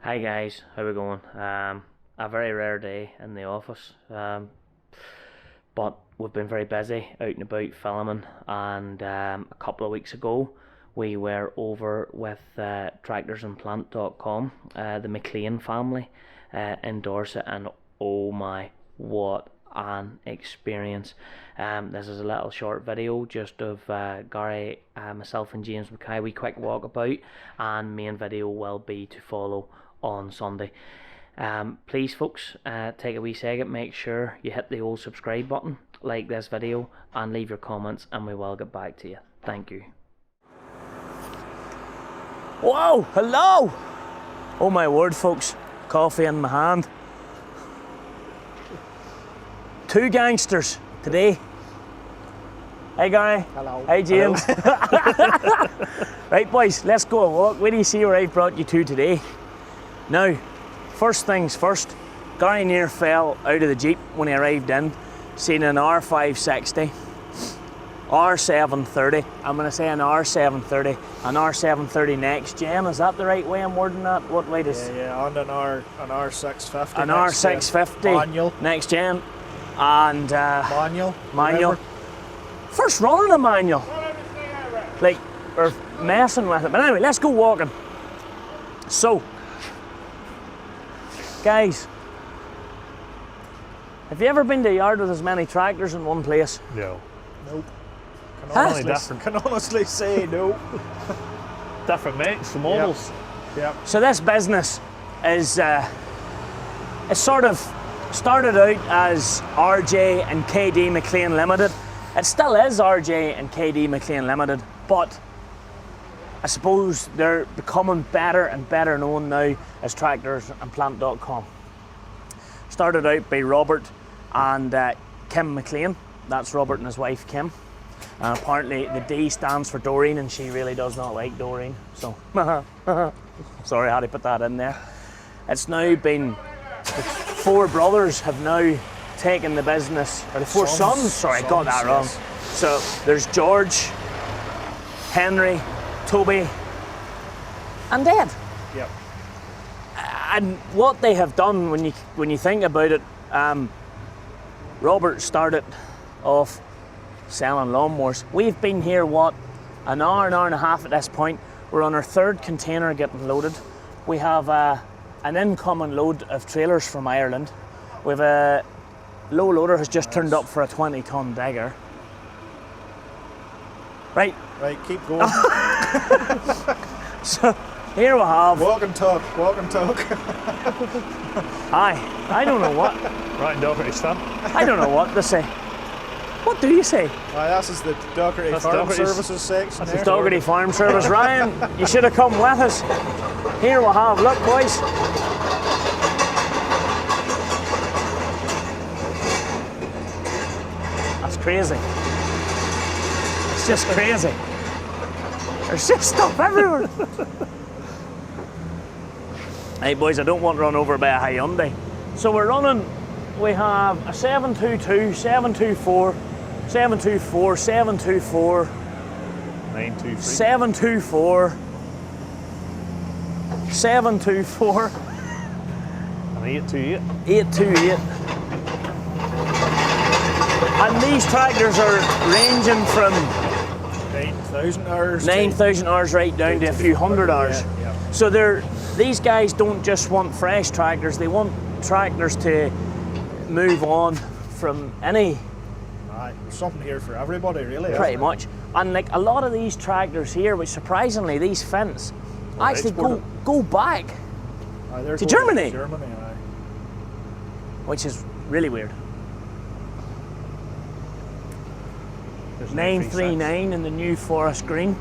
Hi guys, how we going? A very rare day in the office, but we've been very busy out and about filming, and a couple of weeks ago we were over with TractorsandPlant.com, the McLean family in Dorset, and oh my, what an experience. This is a little short video just of Gary, myself and James McKay, we quick walkabout, and main video will be to follow on Sunday. Please folks, take a wee second, make sure you hit the old subscribe button, like this video and leave your comments, and we will get back to you. Thank you. Whoa, hello! Oh my word folks, coffee in my hand. Two gangsters today. Hey Gary. Hello. Hey James. Hello. Right boys, let's go a walk. Where do you see where I brought you to today? Now, first things first, Gary near fell out of the Jeep when he arrived in, seen an R560, R730, I'm going to say an R730, an R730 next gen, is that the right way I'm wording that? What way does... Yeah, and an R650. An R650 manual. Next gen, and... manual. Manual. First running a manual. Like, or messing with it. But anyway, let's go walking. So, guys, have you ever been to a yard with as many tractors in one place? No. Nope. Can honestly say no. Different makes, the models. Yep. So this business is, it sort of started out as RJ and KD McLean Ltd. It still is RJ and KD McLean Ltd, but I suppose they're becoming better and better known now as TractorsandPlant.com. Started out by Robert and Kim McLean. That's Robert and his wife Kim. And apparently the D stands for Doreen, and she really does not like Doreen. So, sorry, I had to put that in there. It's now been, the four brothers have now taken the business, or the four sons, sorry, I got that wrong. Yes. So there's George, Henry, Toby, and Ed. Yep. And what they have done, when you think about it, Robert started off selling lawnmowers. We've been here, what, an hour and a half at this point. We're on our third container getting loaded. We have an incoming load of trailers from Ireland. We've a low loader has just turned up for a 20-ton digger. Right. Right, keep going. So here we have. Walk and talk, walk and talk. Hi. I don't know what. Right, Doherty stand. I don't know what to say. What do you say? This is the Doherty Farm Doherty's. Services section. That's there. the Doherty Farm Service. Ryan, you should have come with us. Here we have, look boys. That's crazy. It's just crazy. There's just stuff everywhere. Hey boys, I don't want run over by a Hyundai. So we're running, we have a 722, 724, 724, 724, 923. 724, 724, And 828. 828. And these tractors are ranging from 9,000 hours. 9,000 hours right down to a few hundred hours. Yeah. So these guys don't just want fresh tractors, they want tractors to move on from any. There's something here for everybody, really. Pretty much. And like a lot of these tractors here, which surprisingly these Fendts actually go back to Germany. Germany, which is really weird. There's 939 in the new forest green.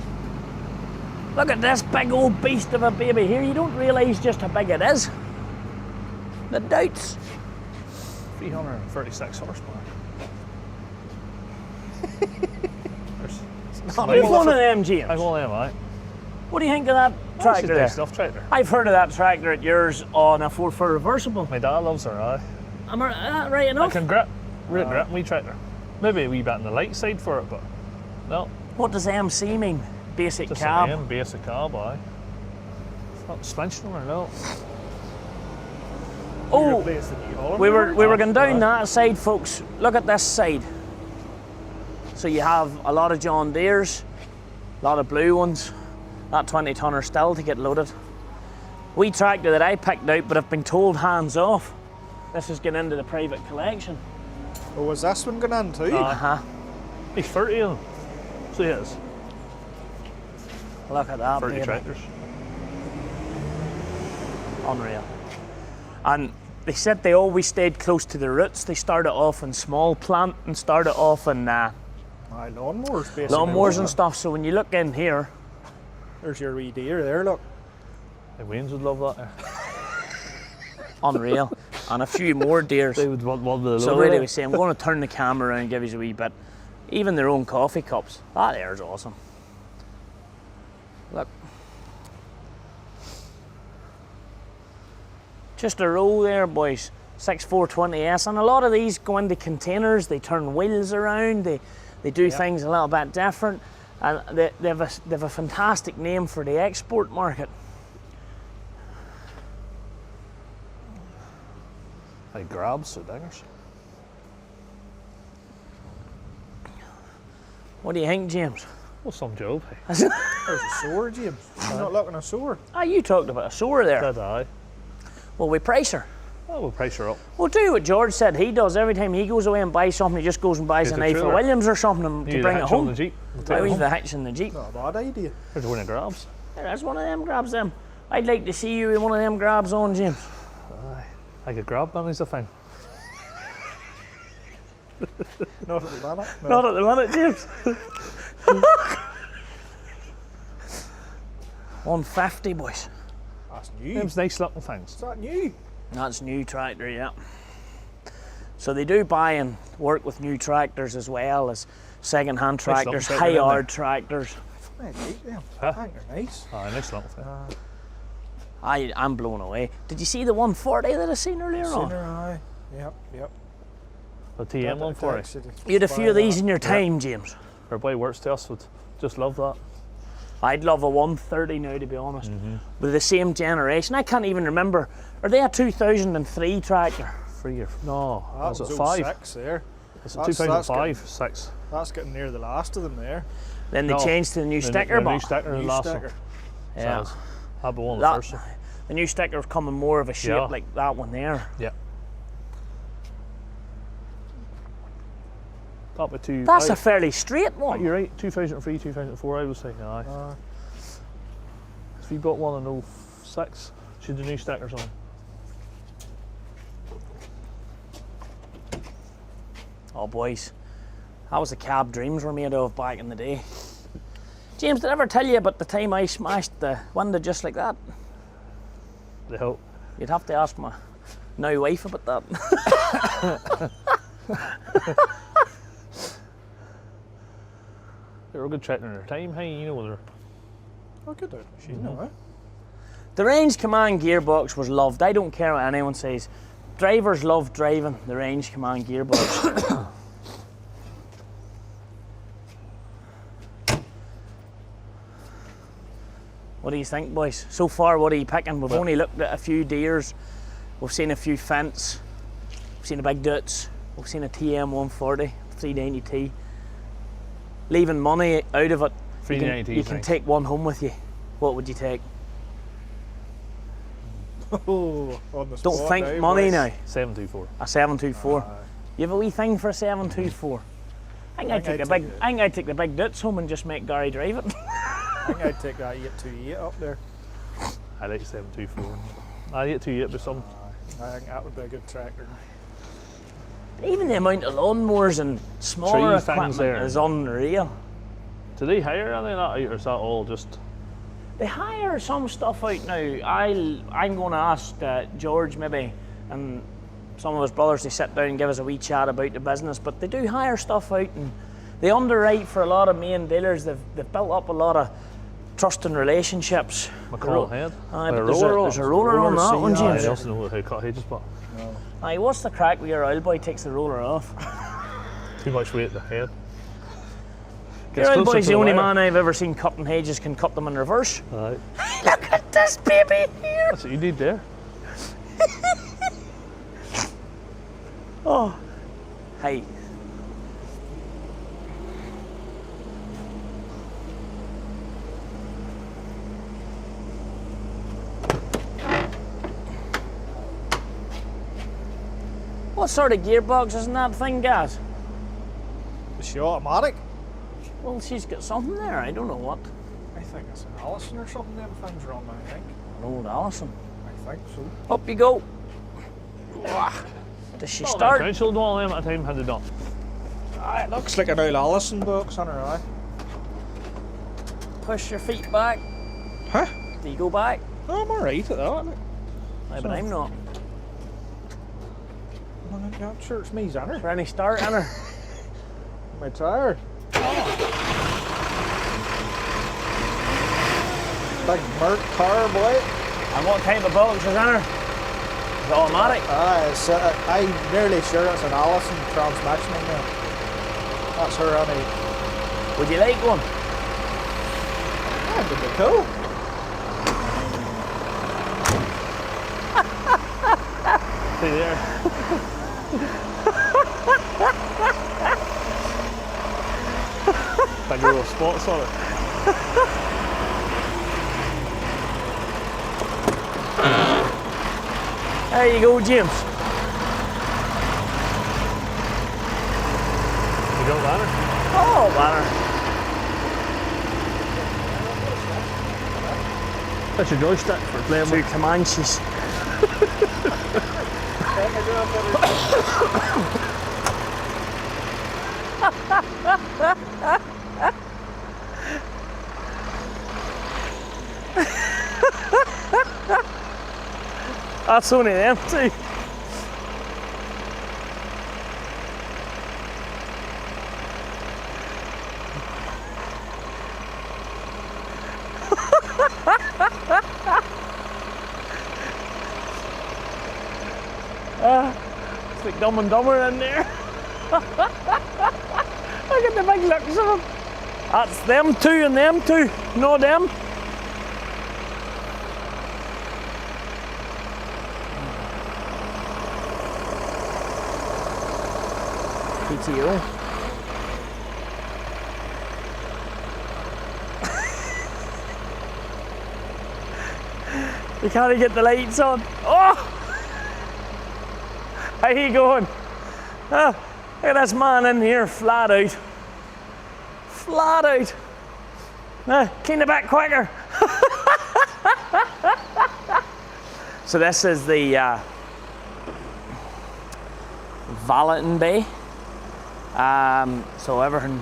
Look at this big old beast of a baby here. You don't realise just how big it is. The doubts. 336 horsepower. You've one of them, James. I'm one of them, aye. What do you think of that tractor there? Stuff tractor. I've heard of that tractor at yours on a 4x4 reversible. My dad loves her, aye. Am I right I enough? can grip. Real grip, wee tractor. Maybe a wee bit on the light side for it, but no. What does MC mean? Basic Just cab. an M, basic cab, aye. It's not suspension or no. Oh, replaced the new Holland we were motor? going down that side, folks. Look at this side. So you have a lot of John Deeres, a lot of blue ones. That 20-tonner still to get loaded. Wee tractor that I picked out, but I've been told hands off. This is getting into the private collection. Oh, was this one going in too? He's 30 of them. So he is. Look at that, 30 baby. tractors. Unreal. And they said they always stayed close to the roots. They started off in small plant and started off in Lawnmowers, basically. lawnmowers and stuff. So when you look in here, There's your wee deer there, look. The Waynes would love that. unreal. And a few more deers. They would want the So loader. anyway, say I'm going to turn the camera around and give you a wee bit. Even their own coffee cups. That there is awesome. Look. Just a row there, boys. 6420S, and a lot of these go into containers. They turn wheels around. They do things a little bit different, and they have a fantastic name for the export market. Like grabs, so dingers. What do you think, James? Well, some job. Hey. There's a sower, James. You're not looking at a sower. Ah, you talked about a sower there. Did I? Well, we price her. Oh, we'll price her up. We'll do what George said he does. Every time he goes away and buys something, he just goes and buys Get an the A for trailer. Williams or something to bring it home. The Jeep. We'll I take it leave home. the hitch in the Jeep. Not a bad idea. There's one of grabs. There's one of them grabs them. I'd like to see you with one of them grabs on, James. Aye. Like a grab man is a thing. Not at the minute. No. Not at the minute, James. 150, boys. That's new. Them's nice looking things. Is that new? That's new tractor, yeah. So they do buy and work with new tractors as well as second-hand tractors, something in high-yard tractors. I like them. Huh? I think they're nice. Aye, nice little thing. I'm blown away. Did you see the 140 that I seen earlier on? Seen her, aye. Yep. The TM 140. You had a few of these in your time, James. Our boy works to us would just love that. I'd love a 130 now, to be honest. With the same generation. I can't even remember. Are they a 2003 tractor? 3 year. No, That was was it 5? 06 there. It's That's- 2005, that's 6. That's getting near the last of them there. Then they No, changed to the new sticker The new box. sticker, the New last sticker. one. Yeah. So that'd be one of the That, first. the new sticker's coming more of a shape Yeah. like that one there. Yeah. That would two. That's aye. a fairly straight one. You're right. 2003, 2004. I was saying aye. If you bought one in 06, should the new stickers on. Oh, boys. That was the cab dreams were made of back in the day. James, did I ever tell you about the time I smashed the window just like that? The help. You'd have to ask my now wife about that. They were a good tractor in their time. Hey, you know they're. Oh, good out machine, no, eh? The range command gearbox was loved. I don't care what anyone says. Drivers love driving the range command gearbox. What do you think, boys? So far, what are you picking? We've only looked at a few Deers. We've seen a few Fendts. We've seen a big Dutz. We've seen a TM 140, 390T. Leaving money out of it, you 390T. you can take one home with you. What would you take? Oh, on the Don't spot think now, money boys. now. 724. A 724. Aye. You have a wee thing for a 724. I think I'd take the big. I think I'd take the big Dutz home and just make Gary drive it. I think I'd take that 828 up there. I like 724. I get 28 with some. I think that would be a good tractor. Even the amount of lawnmowers and smaller Tree things equipment there. is unreal. Do they hire any of that out, or is that all just? They hire some stuff out now. I'm going to ask George maybe, and some of his brothers to sit down and give us a wee chat about the business. But they do hire stuff out, and they underwrite for a lot of main dealers. They've built up a lot of trust and relationships. McCall head? Aye, With but there's a roller on that one, I James. also know how to cut hedges, but Aye, what's the crack with your oil boy takes the roller off? too much weight at the head. Your oil boy's the only man I've ever seen cutting hedges can cut them in reverse. Aye. Look at this baby here. That's what you need there. Oh, hey. What sort of gearbox is in that thing, guys? Is she automatic? Well, she's got something there. I don't know what. I think it's an Allison or something. Them things are on, I think. An old Allison. I think so. Up you go. Does she start? Council do all them at a time had it done. It looks like an old Allison box on her eye. Push your feet back. Huh? Do you go back? No, I'm alright at that. Aye, but I'm not. I'm not sure it's me, Zanner. Is there any start in her? My tire. Big Merc car, boy. And what type of box is in her? Is it automatic? I'm nearly sure it's an Allison transmission in there. That's her, honey. Would you like one? Yeah, it'd be cool. See there. Big little spots on it. There you go, James. You got banner? Oh, banner. That's your joystick for playing Two with. Comanches. That's only them two. It's like Dumb and Dumber in there. Look at the big looks of them. That's them two and them two, no them. PTO. You can't get the lights on. Oh! How you going? Oh, look at this man in here, flat out. Flat out. Clean it back quicker. So this is the valeting bay. So everything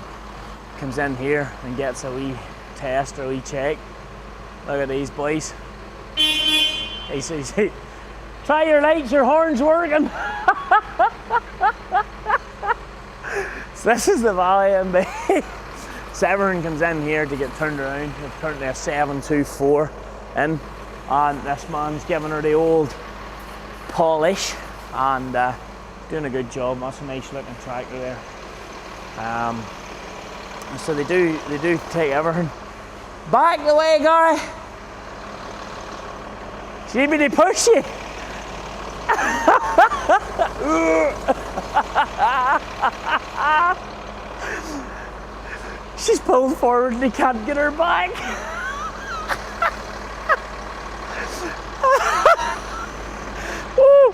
comes in here and gets a wee test or a wee check. Look at these boys. Hey, try your lights, your horn's working. So this is the valeting bay. So everything comes in here to get turned around. We're currently a 724 in, and this man's giving her the old polish and doing a good job. That's a nice looking tractor there. So they do take everything. Back the way, Gary. Do you need me to push you? She's pulled forward and he can't get her back. Woo!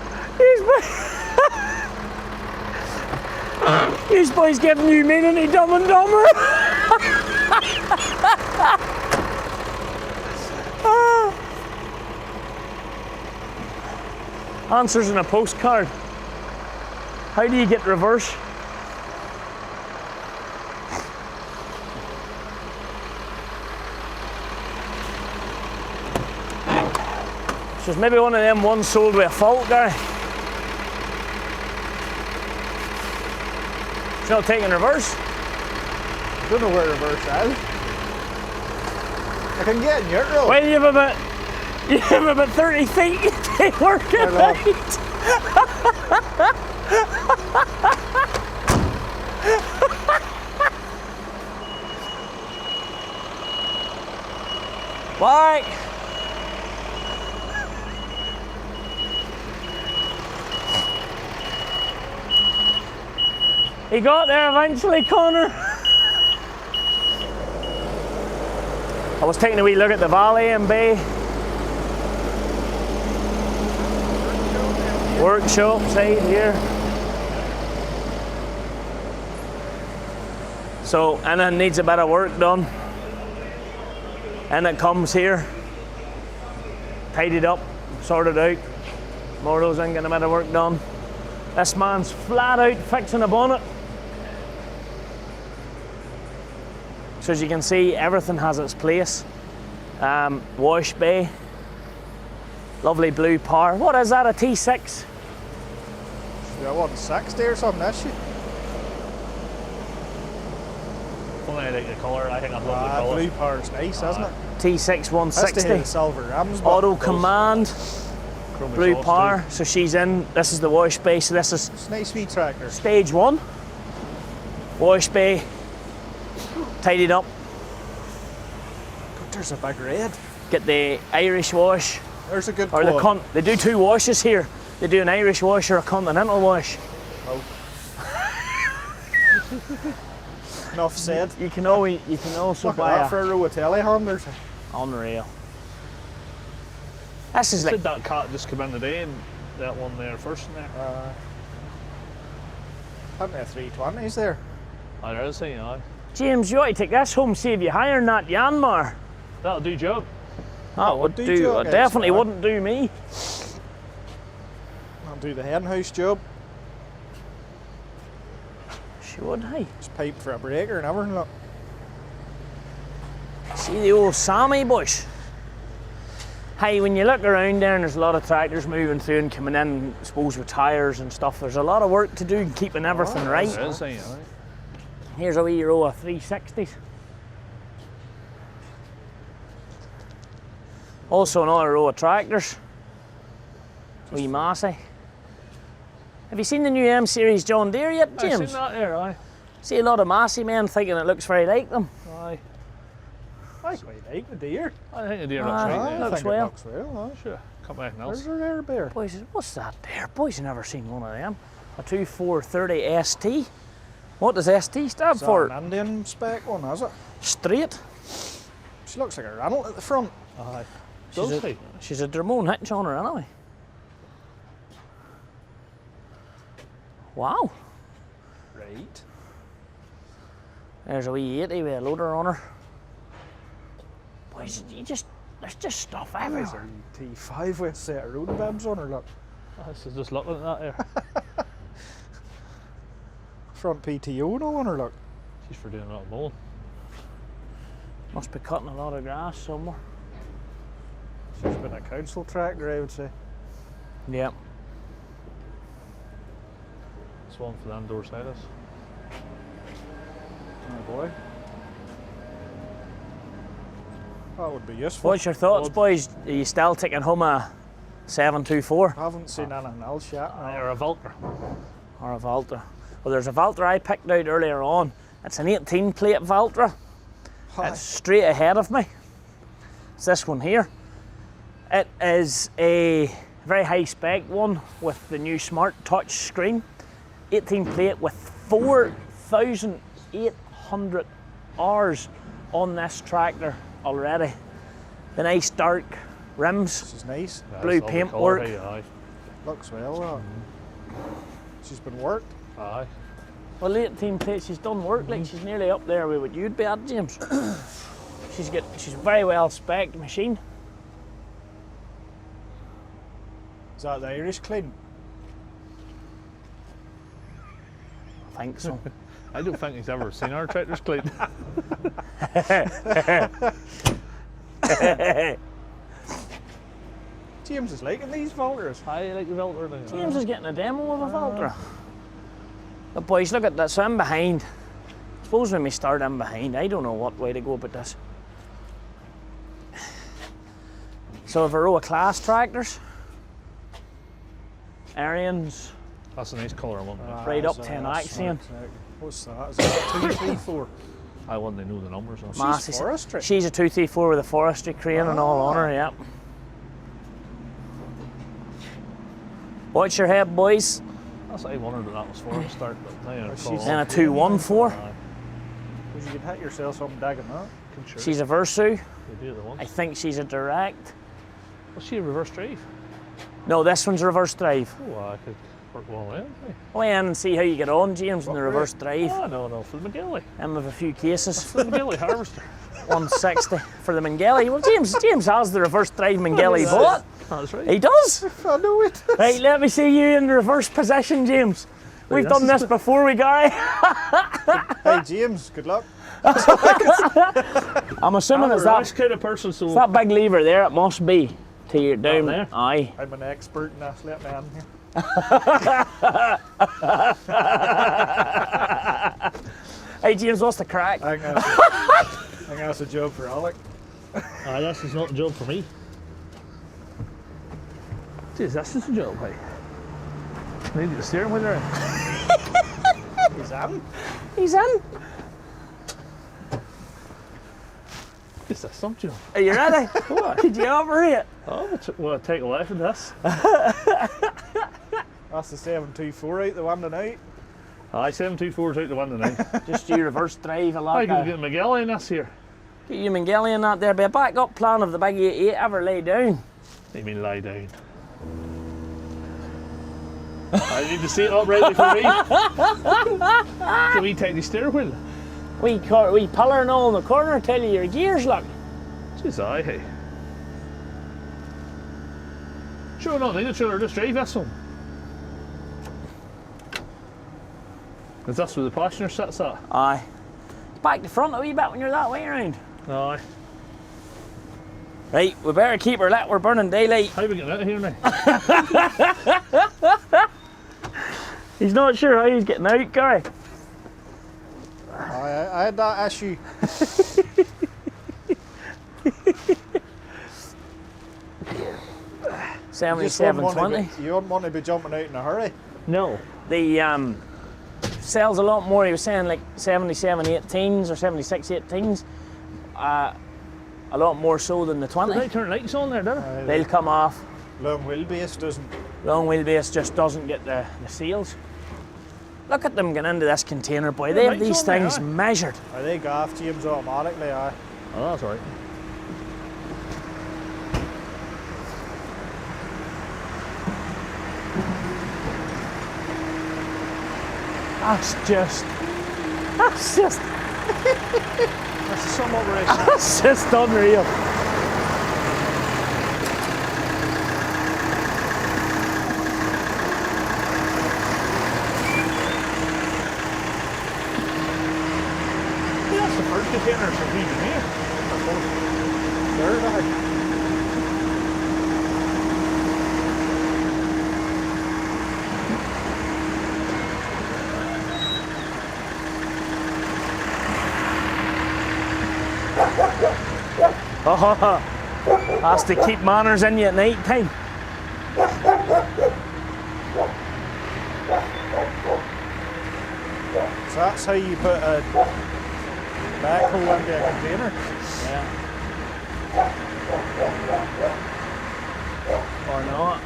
These boys giving you meaning to Dumb and Dumber. Answers in a postcard. How do you get reverse? So it's maybe one of them ones sold with a fault, Gary. It's not taking reverse. I don't know where reverse is. I can get neutral. Well, you have about 30 feet to work it out. Bye. He got there eventually, Connor. I was taking a wee look at the valley and bay. Workshop side here. So, and it needs a bit of work done. And it comes here, tidied up, sorted out. More of those ain't getting a bit of work done. This man's flat out fixing a bonnet. So as you can see, everything has its place. Wash bay, lovely blue power. What is that, a T6? Yeah, what, 60 or something, is she? I like the colour. I think I love the colour. Blue power's nice, isn't it? T6 160. Silver rims. Auto command, blue power. Too. So she's in. This is the wash bay. So this is It's a nice wee tractor. stage 1. Wash bay, tidied up. But there's a big red. Get the Irish wash, There's a good or the quad. they do 2 washes here. They do an Irish wash or a continental wash. Oh. Enough said. You can also Look at buy that a for a row of telehandlers. unreal. This is Did like that cat just come in today and that one there first in there? Haven't they 320s there? I don't see, aye. James. You ought to take this home. Save you hiring that Yanmar. That'll do job. That would do do. job, It definitely yes, wouldn't do me. I'll do the hen house job. She would. Hey, It's piped for a breaker and everything. Look. see the old Sammy bush. Hey, when you look around there and there's a lot of tractors moving through and coming in, I suppose with tyres and stuff, there's a lot of work to do in keeping everything right. I see, aye. Here's a wee row of 360s. Also another row of tractors. Wee Massey. Have you seen the new M Series John Deere yet, I've James? seen that there, aye. See a lot of Massey men thinking it looks very like them. Aye. I quite like the deer. I think the deer looks Aye. right there. Looks I think well. It looks well. Sure, come back There's else. our air bear. Boys, what's that there? Boys, I've never seen one of them. A 2430 ST. What does ST stand Is that for? an Indian spec one, is it? Straight. She looks like a Renault at the front. Aye. She's Does a, he? she's a Dramone hitch on her anyway. Wow. Right. There's a wee 80 with a loader on her. Boys, there's just stuff There's everywhere. our T5 with a set of road bibs on her, look. This is just looking at that there. Front PTO and all on her, look. She's for doing a lot of mowing. Must be cutting a lot of grass somewhere. She's been a council tractor, I would say. Yep. It's one for them door siders. Oh boy. That would be useful. What's your thoughts, boys? Are you still taking home a 724 I haven't seen anything else yet. no. Or a Valtra. or a Valtra? Well, there's a Valtra I picked out earlier on. It's an 18 plate Valtra. Hi. It's straight ahead of me. It's this one here. It is a very high spec one with the new Smart Touch screen. 18 plate with 4,800 hours on this tractor already. The nice dark rims, This is nice. Yeah, blue it's lovely paint colour, work. hey, aye. Looks well, that. She's been worked. Aye. Well, 18 plate, she's done work, like she's nearly up there with what you'd be at, James. she's a very well spec'd machine. Is that the Irish clean? I think so. I don't think he's ever seen our tractors clean. James is liking these Valtras. I like the Valtra now. James is getting a demo of a Valtra. But boys, look at that. So I'm behind. Suppose when we start, I'm behind. I don't know what way to go about this. So I've a row of class tractors. Arians, That's a nice colour one. Right up that's 10 that's Axiom. smart. What's that? Is that a 234? I want to know the numbers. On. Massey. forestry. She's a 234 with a forestry crane and all on her, yep. Watch your head, boys. That's what I wondered what that was for to start, but now I She's- Then a 214. Because you could hit yourself something digging that. She's a Versu. They do the one. I think she's a direct. Was she a reverse drive? No, this one's reverse drive. Oh, I could work one way. Go in and see how you get on, James, in the reverse drive. Oh, no, for the McGilly. And with a few cases. For the McGilly harvester. 160 for the Mangeli. Well, James has the reverse drive Mangeli Yes. bought. That's right. He does. I know it. Right, let me see you in the reverse position, James. We've this done is this good. before, we Gary. Hey, James, good luck. I'm assuming it's That's that, kind of person, so it's that big lever there. It must be to your down there? Aye. I'm an expert in this. Let me in here. Hey, James, what's the crack? I think that's a job for Alec. this is not a job for me. Jeez, this is a job, hey. I need the steering wheel around. He's in. He's in. Is this some job? Are you ready? What? Did you operate? Oh, well, take a laugh at this. That's the 724 out the one tonight. Aye, 724's out the one tonight. Just you reverse drive a lot. I could get McGilly in this here. Get you Mangeli in that there. Be a backup plan if the big 88 ever lay down. You mean lie down? I need to see it uprightly for me. Can we take the steering wheel? We pillar and all in the corner tell you your gears look. Jeez, aye, hey. Sure, not need a trailer, just drive this one. Is this where the passenger sits at? Aye. Back to front a wee bit when you're that way around. Aye. Right, we better keep her lit, we're burning daylight. How are we getting out of here now? He's not sure how he's getting out, Gary. I had that issue. You just wouldn't want to 7720. be- you wouldn't want to be jumping out in a hurry. No. The sells a lot more. He was saying like 7718s or 7618s. A lot more so than the Did 20. they turn lights on there, did they? They'll come off. Long wheelbase doesn't. Long wheelbase just doesn't get the seals. Look at them getting into this container, boy. They have lights these on there, things aye. measured. Are they gaff James automatically? Aye. Oh, that's all right. That's just That's some operation. that's just unreal. Yeah, that's the first container for me here. Third, aye. Oh, has to keep manners in you at night time. So that's how you put a backhoe into a container. Yeah. Or not.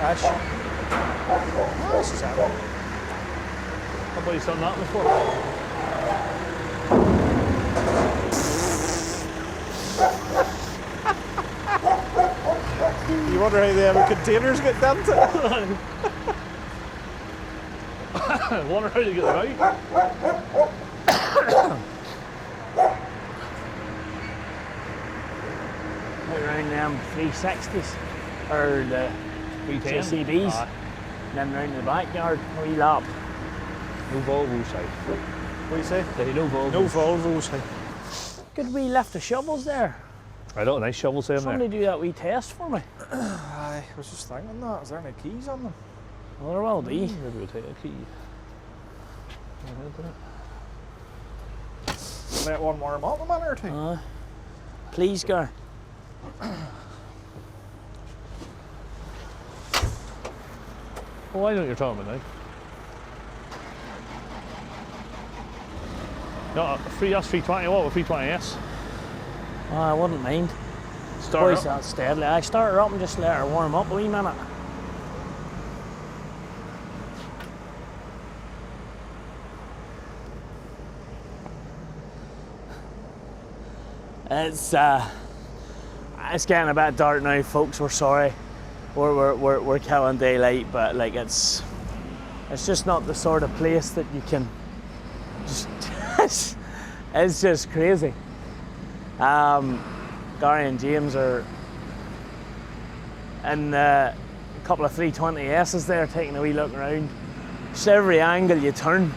Ash. Oh, this is happening. Nobody's done that before. You wonder how the other containers get done to it? I wonder how you get them out. Around them 360s or the 310. JCBs. Aye. And then round the backyard, a wee lap. No Volvo side. What do you say? Say no Volvo. No Volvos. Hey. Good wee lift of shovels there. I don't nice shovels in there. Somebody do that wee test for me. Aye, I was just thinking that. Is there any keys on them? Well, there will be. Maybe we'll take a key. Let one warm up a minute or two. Please, Gar. Oh, I know what you're talking about now. No, that's 320. What with 320S? Oh, I wouldn't mind. It's start Boys, up. that's steadily. I start her up and just let her warm up a wee minute. It's getting a bit dark now, folks. We're sorry. We're killing daylight, but like it's just not the sort of place that you can just. It's just crazy. Gary and James are in a couple of 320S's there, taking a wee look around. Just every angle you turn,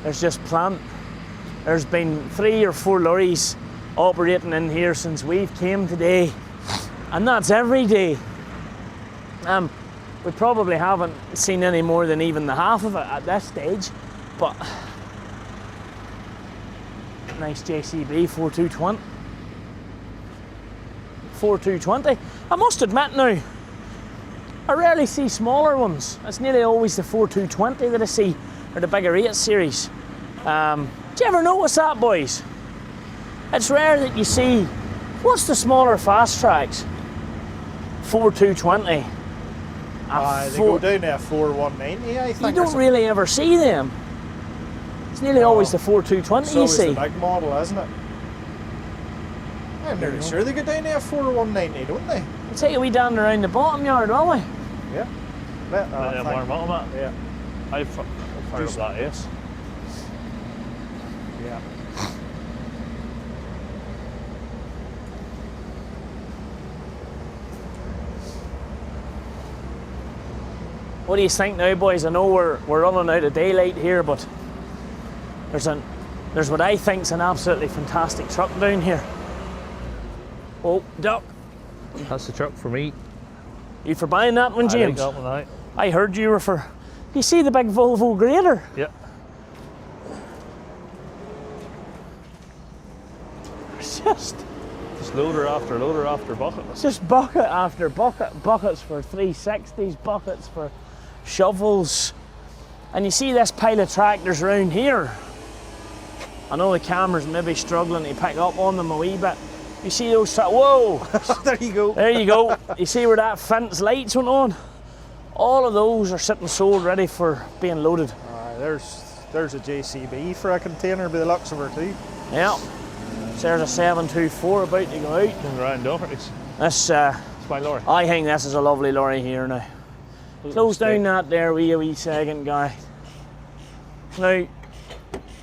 there's just plant. There's been 3 or 4 lorries operating in here since we've came today, and that's every day. We probably haven't seen any more than even the half of it at this stage, but nice JCB 4220. 4220. I must admit now, I rarely see smaller ones. It's nearly always the 4220 that I see, or the bigger 8 series. Do you ever notice that, boys? It's rare that you see, what's the smaller fast tracks? 4220. They go down to a 4190, I think. You don't really ever see them. It's nearly always the 4220 it's you always see. the big model, isn't it? I'm nearly sure they go down to a 4190, don't they? We'll take a wee down around the bottom yard, will we? Yeah. Warm up on that. Yeah. I've fired up that ace. Yeah. What do you think now, boys? I know we're running out of daylight here, but there's what I think's an absolutely fantastic truck down here. Oh, Duck. That's the truck for me. You for buying that one, James? I like that one, aye. I heard you were for. You see the big Volvo grader? Yep. It's just loader after bucket. It's just bucket after bucket. Buckets for 360s, buckets for shovels. And you see this pile of tractors around here. I know the camera's maybe struggling to pick up on them a wee bit. You see those whoa! There you go. There you go. You see where that Fendt's lights went on? All of those are sitting sold ready for being loaded. There's a JCB for a container by the looks of her too. Yeah. So there's a 724 about to go out. Going around Dumfries. This, It's my lorry. I think this is a lovely lorry here now. Close down that there wee second, guy. Now,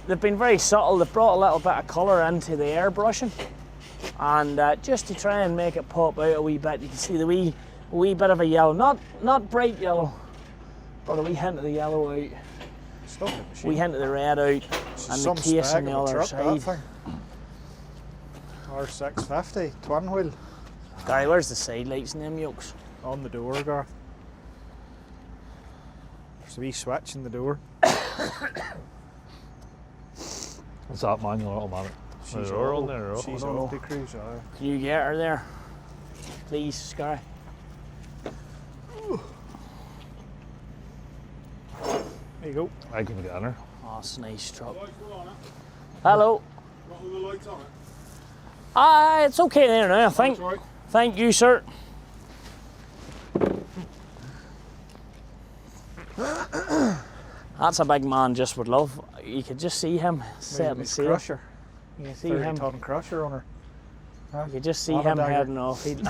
they've been very subtle. They've brought a little bit of colour into the airbrushing, and just to try and make it pop out a wee bit, you can see the wee bit of a yellow, not bright yellow, but a wee hint of the yellow out, wee hint of the red out, and the case on the other side. R650 twin wheel. Gary, where's the side lights in them yokes? On the door, Garth. There's a wee switch in the door. What's that manual or automatic? She's on there. She's I don't off know. the cruise. Can you get her there? Please, Gary. There you go. I can get in her. Oh, it's a nice truck. Hello. Got all the lights on it? It's okay there now, I think. That's right. Thank you, sir. That's a big man just would love. You could just see him setting sail. Crusher. You can see 30-ton crusher on her. You could just see On a him dagger. heading off. He'd-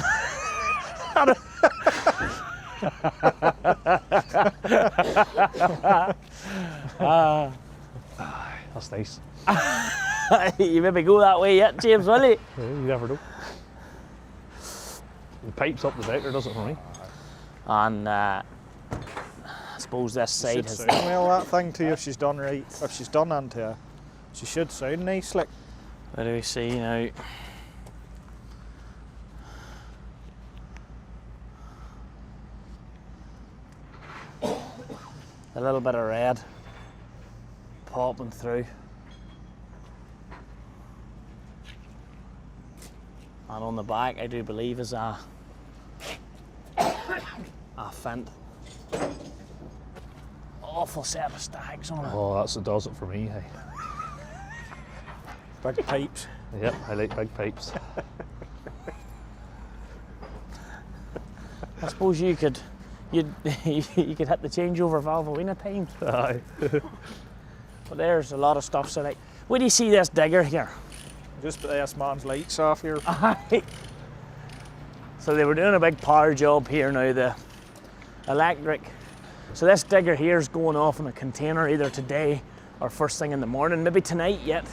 That's nice. you maybe go that way yet, James, will you? Yeah, you never know. The pipes up the deck, or does it for me? And I suppose this side Should has. sound well, that thing too, if she's done right. If she's done onto her, she should sound nice. Like, What do we see now? A little bit of red popping through. And on the back, I do believe is a Fendt. Awful set of stags on it. Oh, that's what does it for me. Hey. big pipes. Yep, I like big pipes. I suppose you could hit the changeover valve a wee at times. Aye. But there's a lot of stuff. So like, where do you see this digger here? Just this man's lights off here. Aye. So they were doing a big power job here now, the electric. So this digger here is going off in a container either today or first thing in the morning, maybe tonight yet.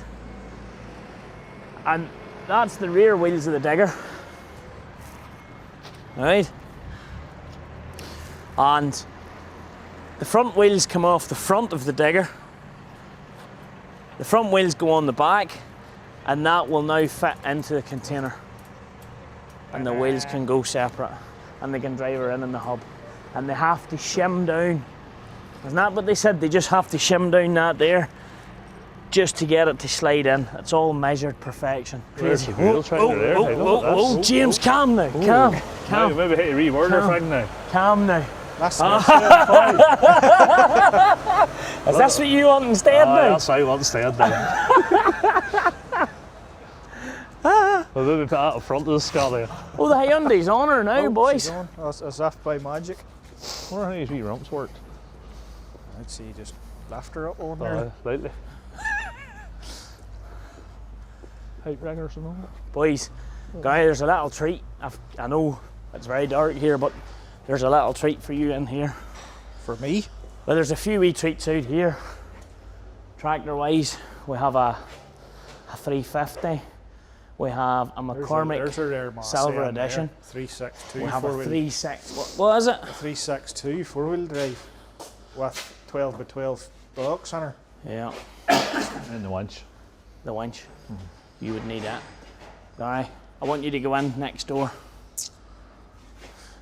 And that's the rear wheels of the digger. Right? And the front wheels come off the front of the digger. The front wheels go on the back, and that will now fit into the container. And the wheels can go separate, and they can drive her in the hub. And they have to shim down. Isn't that what they said? They just have to shim down that there just to get it to slide in. It's all measured perfection. There's Crazy. the wheel tractor there. Hey, look at this. James, calm now. Calm. Maybe hit a reword there, Frank, now. Calm now. That's Is this what you want instead now? That's what I want instead now. Well, then we put that in front of the scar there. Oh, the Hyundai's on her now, boys. She's on. As if by magic. I wonder how these wee rumps worked. I'd say you just lift her up on there. Slightly. Outringers and all. Boys, guys, there's a little treat. I know it's very dark here, but there's a little treat for you in here. For me? Well, there's a few wee treats out here. Tractor-wise, we have a 350. We have a McCormick Silver Edition. 362. We have a 36. What is it? A 362 four-wheel drive with 12 by 12 box on her. Yeah. And the winch. The winch. You would need that. Guy, I want you to go in next door.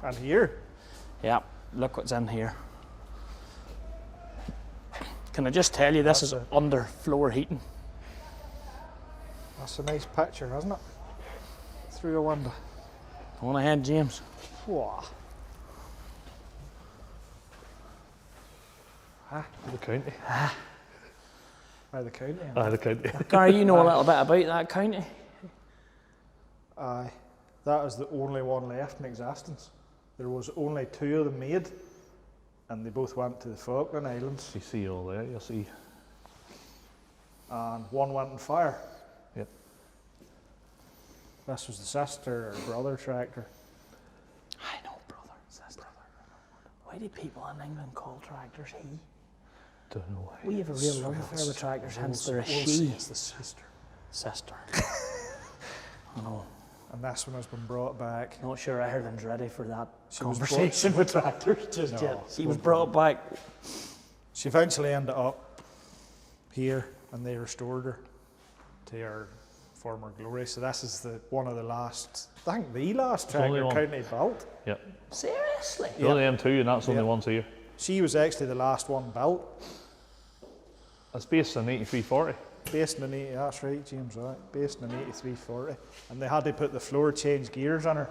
And here? Yeah, look what's in here. Can I just tell you, this is under floor heating. That's a nice picture, isn't it? Through the window. Go on ahead, James. Wow. The county. By the county. The county. Gary, you know a little bit about that county. Aye. That is the only one left in existence. There was only 2 of them made, and they both went to the Falkland Islands. You see all there, you see. And one went on fire. Yep. This was the sister or brother tractor. I know, brother, sister. Why do people in England call tractors he? Don't know why. We have a real love affair with tractors, hence they're a she. It's the sister. Sister. I know. And this one has been brought back. Not sure Ireland's ready for that She was conversation with tractors just No, yet. She was brought back. She eventually ended up here, and they restored her to her former glory. So this is one of the last, I think the last tractor County built. Yep. Seriously? There's only them 2, and that's the only ones here. She was actually the last one built. It's based on 8340. Based in an 80, that's right, James, right. Based in an 8340. And they had to put the floor change gears on her.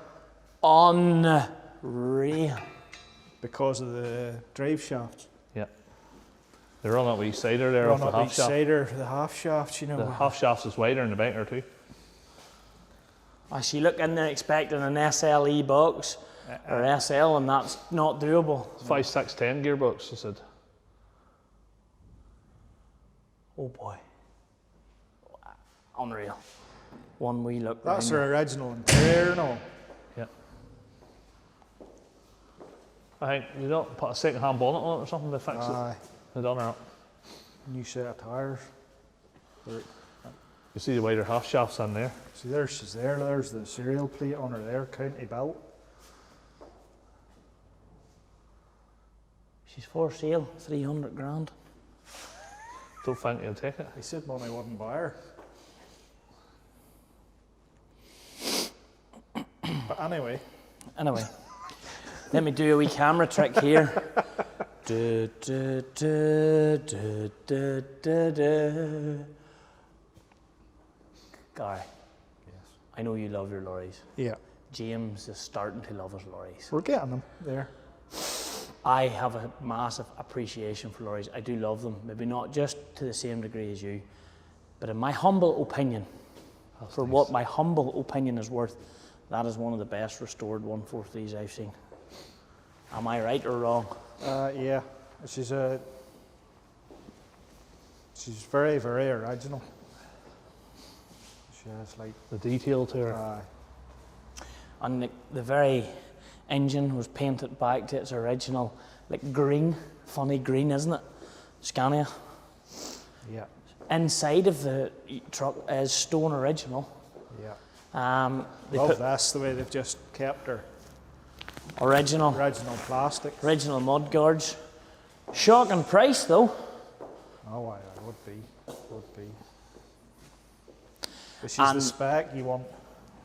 Unreal. Because of the drive shafts. Yeah. They're on that wee cider there off the half shaft. The half shafts, you know. The half shafts is wider in the back there too. I see, look in there expecting an SLE box or SL, and that's not doable. It's 5610 gearbox, I said. Oh boy. Unreal. One wee look. That's her original interior and all. Yeah. I think you don't put a second hand bonnet on it or something to fix it. They done her up. New set of tyres. You see the wider half shafts in there. See there, she's there. There's the serial plate on her there, County built. She's for sale, 300 grand. Don't think you'll take it. He said money wouldn't buy her. But anyway, let me do a wee camera trick here. Guy, yes. I know you love your lorries. Yeah. James is starting to love his lorries. We're getting them there. I have a massive appreciation for lorries. I do love them, maybe not just to the same degree as you, but in my humble opinion, what my humble opinion is worth, that is one of the best restored 143s I've seen. Am I right or wrong? Yeah, she's very, very original. She has like The detail to her. And the very engine was painted back to its original, like green, funny green, isn't it? Scania. Yeah. Inside of the truck is stone original. Yeah. They Love put this, the way they've just kept her original plastic. original mud guards. Shocking price though. Oh, I would be. But she's the spec you want,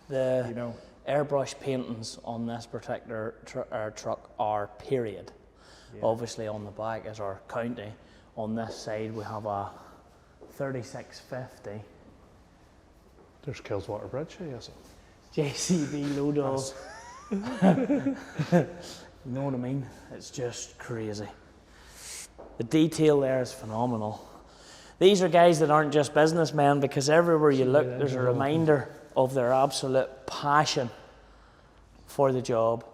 The you know. airbrush paintings on this particular truck are period. Yeah. Obviously on the back is our county. On this side we have a 3650 There's Killswater Bridge, yes. JCB load of. You know what I mean? It's just crazy. The detail there is phenomenal. These are guys that aren't just businessmen, because everywhere you look there's a reminder of their absolute passion for the job.